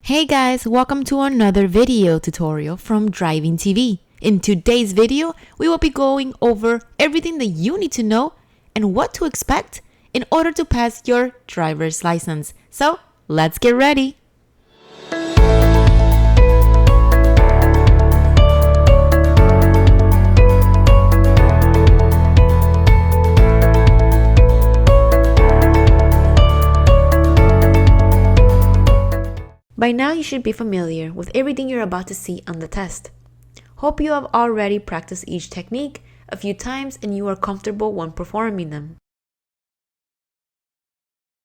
Hey guys, welcome to another video tutorial from Driving TV. In today's video, we will be going over everything that you need to know and what to expect in order to pass your driver's license. So, let's get ready. By now, you should be familiar with everything you're about to see on the test. Hope you have already practiced each technique a few times and you are comfortable when performing them.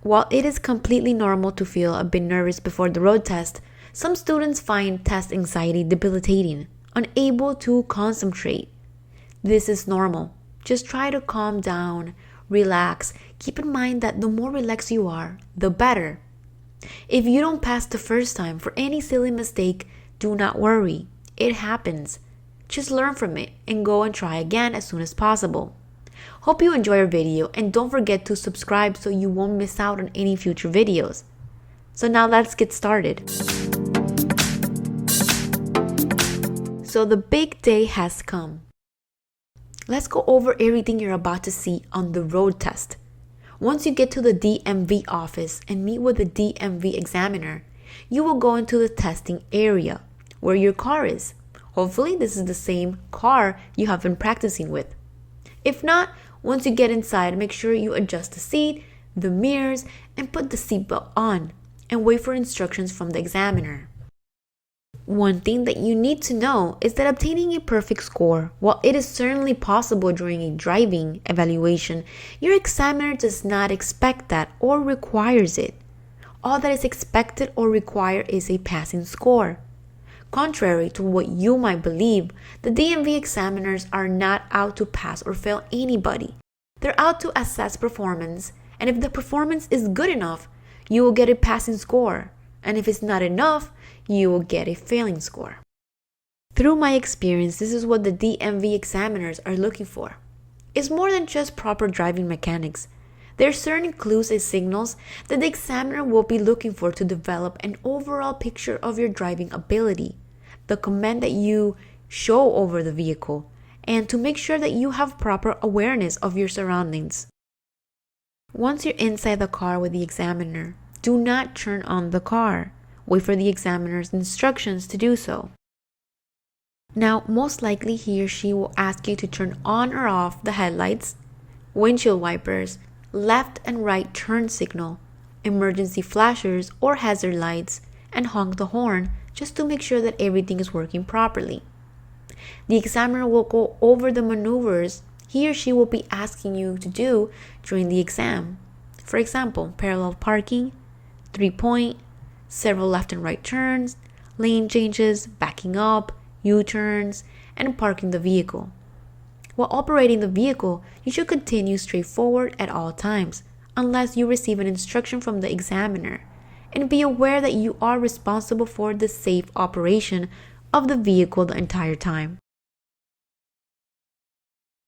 While it is completely normal to feel a bit nervous before the road test, some students find test anxiety debilitating, unable to concentrate. This is normal. Just try to calm down, relax. Keep in mind that the more relaxed you are, the better. If you don't pass the first time for any silly mistake, do not worry. It happens. Just learn from it and go and try again as soon as possible. Hope you enjoy our video and don't forget to subscribe so you won't miss out on any future videos. So now let's get started. So the big day has come. Let's go over everything you're about to see on the road test. Once you get to the DMV office and meet with the DMV examiner, you will go into the testing area where your car is. Hopefully, this is the same car you have been practicing with. If not, once you get inside, make sure you adjust the seat, the mirrors, and put the seatbelt on, and wait for instructions from the examiner. One thing that you need to know is that obtaining a perfect score, while it is certainly possible during a driving evaluation, your examiner does not expect that or requires it. All that is expected or required is a passing score. Contrary to what you might believe, the DMV examiners are not out to pass or fail anybody. They're out to assess performance, and if the performance is good enough, you will get a passing score. And if it's not enough, you will get a failing score. Through my experience, this is what the DMV examiners are looking for. It's more than just proper driving mechanics. There are certain clues and signals that the examiner will be looking for to develop an overall picture of your driving ability, the command that you show over the vehicle, and to make sure that you have proper awareness of your surroundings. Once you're inside the car with the examiner, do not turn on the car. Wait for the examiner's instructions to do so. Now, most likely he or she will ask you to turn on or off the headlights, windshield wipers, left and right turn signal, emergency flashers or hazard lights, and honk the horn just to make sure that everything is working properly. The examiner will go over the maneuvers he or she will be asking you to do during the exam. For example, parallel parking, 3-point, several left and right turns, lane changes, backing up, U-turns, and parking the vehicle. While operating the vehicle, you should continue straight forward at all times, unless you receive an instruction from the examiner, and be aware that you are responsible for the safe operation of the vehicle the entire time.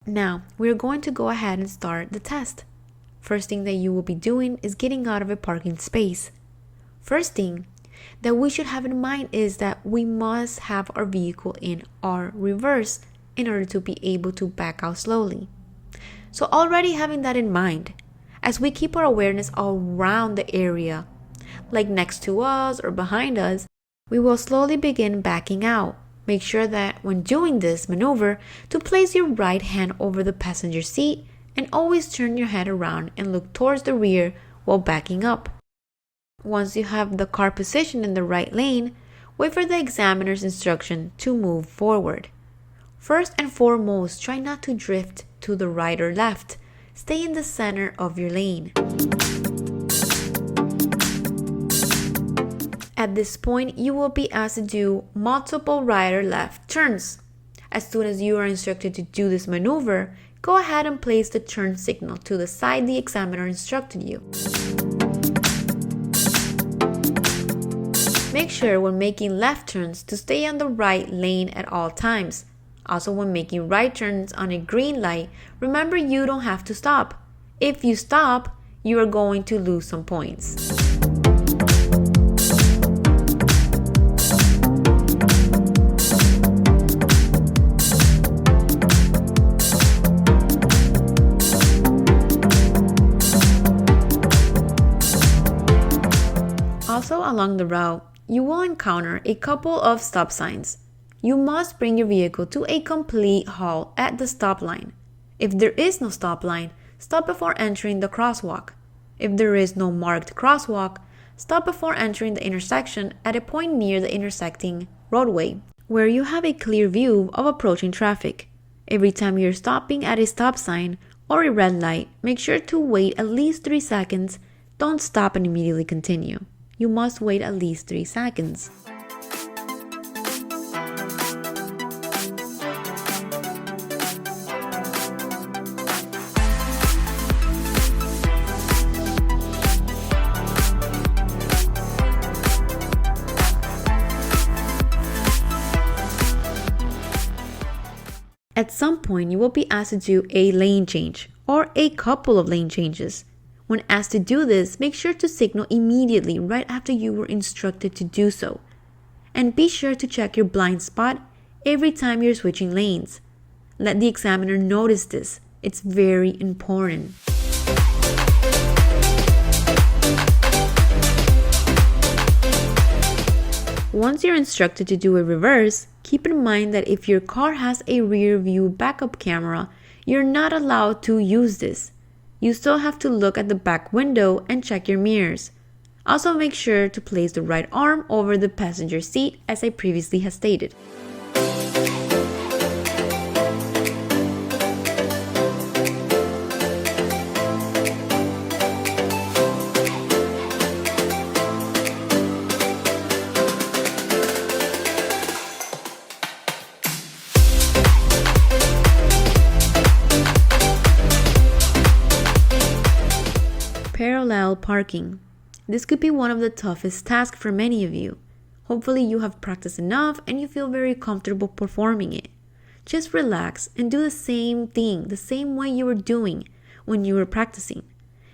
Now, we are going to go ahead and start the test. First thing that you will be doing is getting out of a parking space. First thing that we should have in mind is that we must have our vehicle in our reverse in order to be able to back out slowly. So already having that in mind, as we keep our awareness around the area, like next to us or behind us, we will slowly begin backing out. Make sure that when doing this maneuver to place your right hand over the passenger seat and always turn your head around and look towards the rear while backing up. Once you have the car positioned in the right lane, wait for the examiner's instruction to move forward. First and foremost, try not to drift to the right or left. Stay in the center of your lane. At this point, you will be asked to do multiple right or left turns. As soon as you are instructed to do this maneuver, go ahead and place the turn signal to the side the examiner instructed you. Make sure when making left turns to stay on the right lane at all times. Also, when making right turns on a green light, remember you don't have to stop. If you stop, you are going to lose some points. along the route, you will encounter a couple of stop signs. You must bring your vehicle to a complete halt at the stop line. If there is no stop line, stop before entering the crosswalk. If there is no marked crosswalk, stop before entering the intersection at a point near the intersecting roadway, where you have a clear view of approaching traffic. Every time you're stopping at a stop sign or a red light, make sure to wait at least 3 seconds. Don't stop and immediately continue. You must wait at least 3 seconds. At some point, you will be asked to do a lane change or a couple of lane changes. When asked to do this, make sure to signal immediately right after you were instructed to do so. And be sure to check your blind spot every time you're switching lanes. Let the examiner notice this. It's very important. Once you're instructed to do a reverse, keep in mind that if your car has a rear view backup camera, you're not allowed to use this. You still have to look at the back window and check your mirrors. Also make sure to place the right arm over the passenger seat, as I previously have stated. Parallel parking. This could be one of the toughest tasks for many of you. Hopefully you have practiced enough and you feel very comfortable performing it. Just relax and do the same thing, the same way you were doing when you were practicing.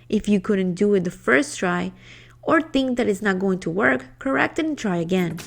If you couldn't do it the first try or think that it's not going to work, correct it and try again.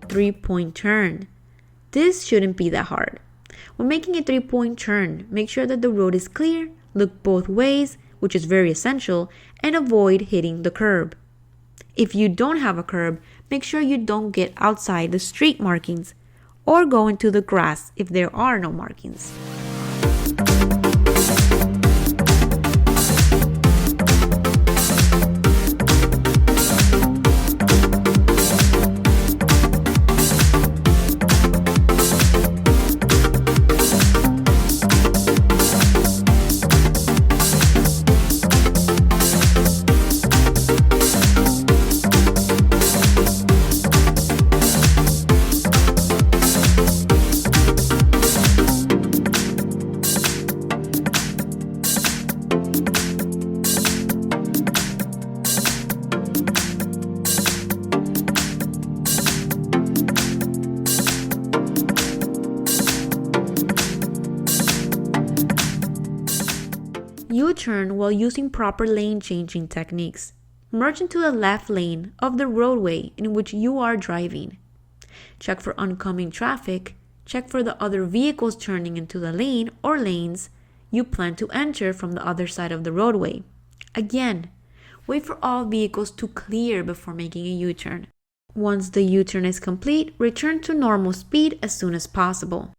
Three-point turn. This shouldn't be that hard. When making a 3-point turn, make sure that the road is clear, look both ways, which is very essential, and avoid hitting the curb. If you don't have a curb, make sure you don't get outside the street markings or go into the grass if there are no markings. U-turn while using proper lane changing techniques. Merge into the left lane of the roadway in which you are driving. Check for oncoming traffic. Check for the other vehicles turning into the lane or lanes you plan to enter from the other side of the roadway. Again, Wait for all vehicles to clear before making a U-turn. Once the U-turn is complete, return to normal speed as soon as possible.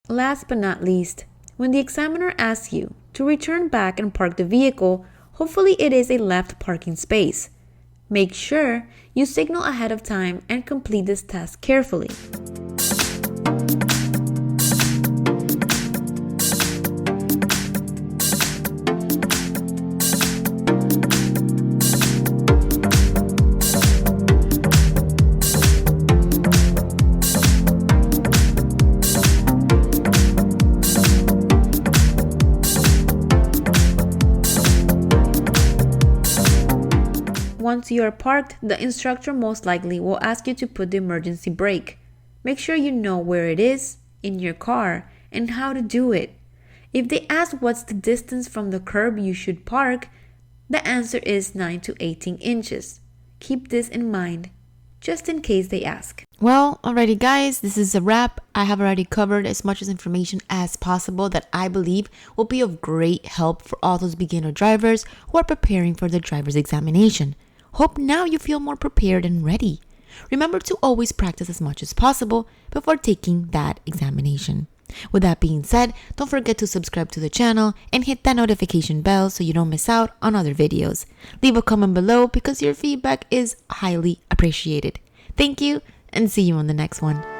Last but not least, when the examiner asks you to return back and park the vehicle, hopefully it is a left parking space. Make sure you signal ahead of time and complete this test carefully. Once you are parked, the instructor most likely will ask you to put the emergency brake. Make sure you know where it is in your car and how to do it. If they ask what's the distance from the curb you should park, the answer is 9 to 18 inches. Keep this in mind, just in case they ask. Well, alrighty guys, this is a wrap. I have already covered as much information as possible that I believe will be of great help for all those beginner drivers who are preparing for the driver's examination. Hope now you feel more prepared and ready. Remember to always practice as much as possible before taking that examination. With that being said, don't forget to subscribe to the channel and hit that notification bell so you don't miss out on other videos. Leave a comment below because your feedback is highly appreciated. Thank you and see you on the next one.